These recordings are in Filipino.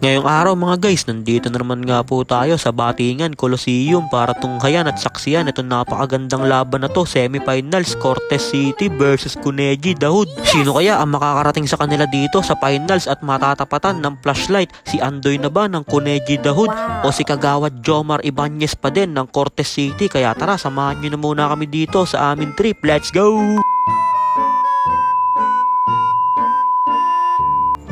Ngayong araw mga guys, nandito na naman nga po tayo sa Batingan Coliseum para tunghayan at saksiyan itong napakagandang laban na to, semifinals, Cortez City versus Cuneji Dahoud. Sino kaya ang makakarating sa kanila dito sa finals at matatapatan ng flashlight? Si Andoy na ba ng Cuneji Dahoud o si Kagawad Jomar Ibanez pa din ng Cortez City? Kaya tara, samahan nyo na muna kami dito sa aming trip. Let's go!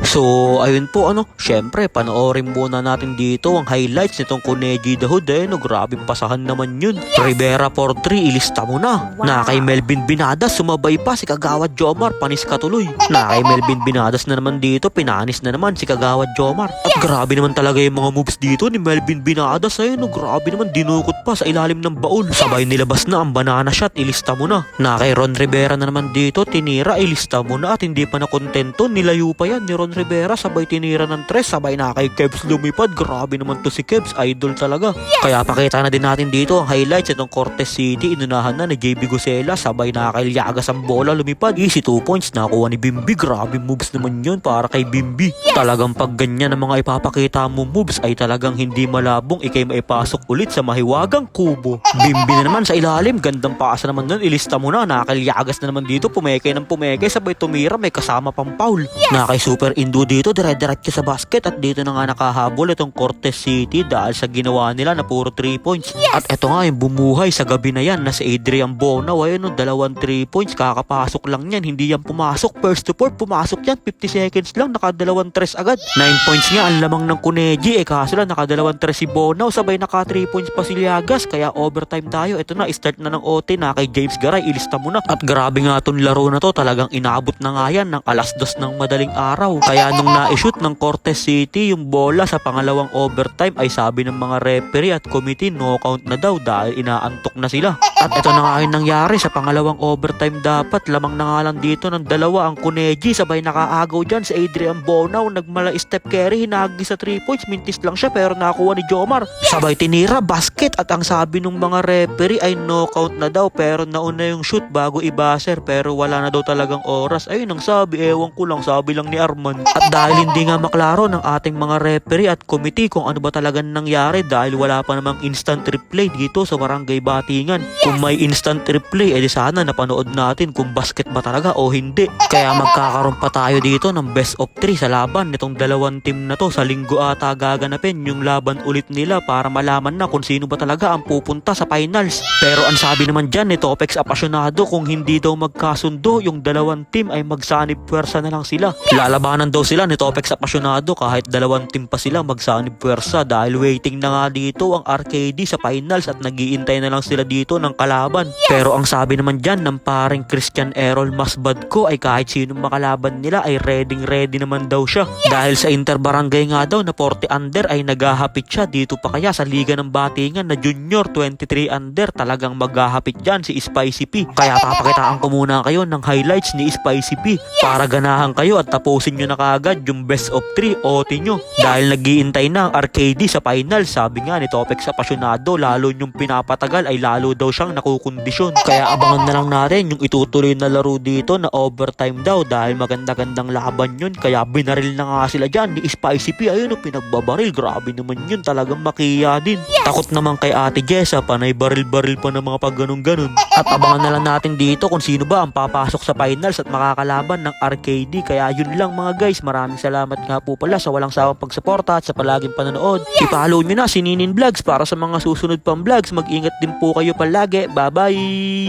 So, ayun po syempre, panoorin muna natin dito ang highlights nitong Cuneji Dahoud. Grabing pasahan naman yun. Rivera for 3, ilista mo na. Na kay Melvin Binadas, sumabay pa si Kagawad Jomar, panis katuloy. Na kay Melvin Binadas na naman dito, pinanis na naman si Kagawad Jomar. At grabe naman talaga yung mga moves dito ni Melvin Binadas. Grabe naman, dinukot pa sa ilalim ng baul. Sabay nilabas na ang banana shot, ilista mo na. Na kay Ron Rivera na naman dito, tinira, ilista mo na. At hindi pa nakontento, nilayo pa yan ni Ron Rivera, sabay tinira ng 3, sabay na kay Kebs lumipad. Grabe naman to si Kebs, idol talaga. Kaya pakita na din natin dito ang highlights itong Cortez City. Inunahan na ni JB Gusela, sabay na kay Llagas ang bola, lumipad. Easy 2 points, nakuha ni Bimby. Grabe moves naman yun para kay Bimby. Talagang pag ganyan ang mga ipapakita mo moves ay talagang hindi malabong ikay maipasok ulit sa mahiwagang kubo. Bimby na naman sa ilalim, gandang paasa naman nun, ilista mo na. Kay Llagas na naman dito, pumeke ng pumeke, sabay tumira, may kasama pang foul. Na kay Super Indo dito, dire-diretso sa basket, at dito na nga nakahabol itong Cortez City dahil sa ginawa nila na puro 3 points. At eto nga yung bumuhay sa gabi na yan na si Adrian Bonao. Ayun, dalawang 3 points, kakapasok lang yan, hindi yan pumasok. First to fourth, pumasok yan, 50 seconds lang, nakadalawang 3 agad. 9 points nga ang lamang ng Cuneji, kaso lang nakadalawang 3 si Bonao, sabay naka 3 points pa si Llagas, kaya overtime tayo. Ito na, start na ng OT na kay James Garay, ilista mo na. At grabe nga itong laro na to, talagang inabot na nga yan ng 2:00 ng madaling araw. Kaya nung na-shoot ng Cortez City yung bola sa pangalawang overtime ay sabi ng mga referee at committee no count na daw dahil inaantok na sila. At ito na nga yung nangyari sa pangalawang overtime, dapat lamang na nga lang dito ng 2 ang Cuneji, sabay nakaagaw dyan si Adrian Bonao, nagmala step carry, hinagi sa 3 points, mintis lang siya pero nakuha ni Jomar, sabay tinira, basket. At ang sabi ng mga referee ay no count na daw pero nauna yung shoot bago i-buzzer, pero wala na daw talagang oras. Ayun ang sabi, ewan ko lang, sabi lang ni Arman. At dahil hindi nga maklaro ng ating mga referee at committee kung ano ba talagang nangyari, dahil wala pa namang instant replay dito sa Barangay Batingan. Kung may instant replay, edi sana napanood natin kung basket ba talaga o hindi. Kaya magkakaroon pa tayo dito ng best of 3 sa laban nitong dalawang team na to. Sa linggo ata gaganapin yung laban ulit nila para malaman na kung sino ba talaga ang pupunta sa finals. Pero ang sabi naman dyan ni Topex Apasionado, kung hindi daw magkasundo yung dalawang team ay magsanib puwersa na lang sila. Lalabanan daw sila ni Topex Apasionado kahit dalawang team pa sila, magsanib puwersa dahil waiting na nga dito ang RKD sa finals at nagiintay na lang sila dito ng kalaban. Pero ang sabi naman dyan ng paring Christian Errol Masbadko ay kahit sinong makalaban nila ay ready naman daw siya. Dahil sa interbarangay nga daw na 40 under ay naghahapit siya, dito pa kaya sa Liga ng Batingan na junior 23 under, talagang maghahapit dyan si Spicy P. Kaya papakitaan ko muna kayo ng highlights ni Spicy P para ganahan kayo at tapusin nyo na kaagad yung best of 3 OT nyo. Dahil nagiintay na ang RKD sa final, sabi nga ni Topex Apasionado, lalo yung pinapatagal ay lalo daw siyang nakukondisyon. Kaya abangan na lang natin yung itutuloy na laro dito na overtime daw dahil maganda-gandang laban yun. Kaya binaril na nga sila dyan ni Spicy P. Ayun, pinagbabaril, grabe naman yun, talagang makiya din. Takot naman kay Ate Jessa, panay baril-baril pa ng mga pag ganun-ganun. At abangan na lang natin dito kung sino ba ang papasok sa finals at makakalaban ng RKD. Kaya yun lang mga guys, maraming salamat nga po pala sa walang sawang pagsuporta at sa palaging panonood. I-follow nyo na si Ninin Vlogs para sa mga susunod pang vlogs. Mag-ingat din po kayo palagi. Bye bye!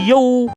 Yo!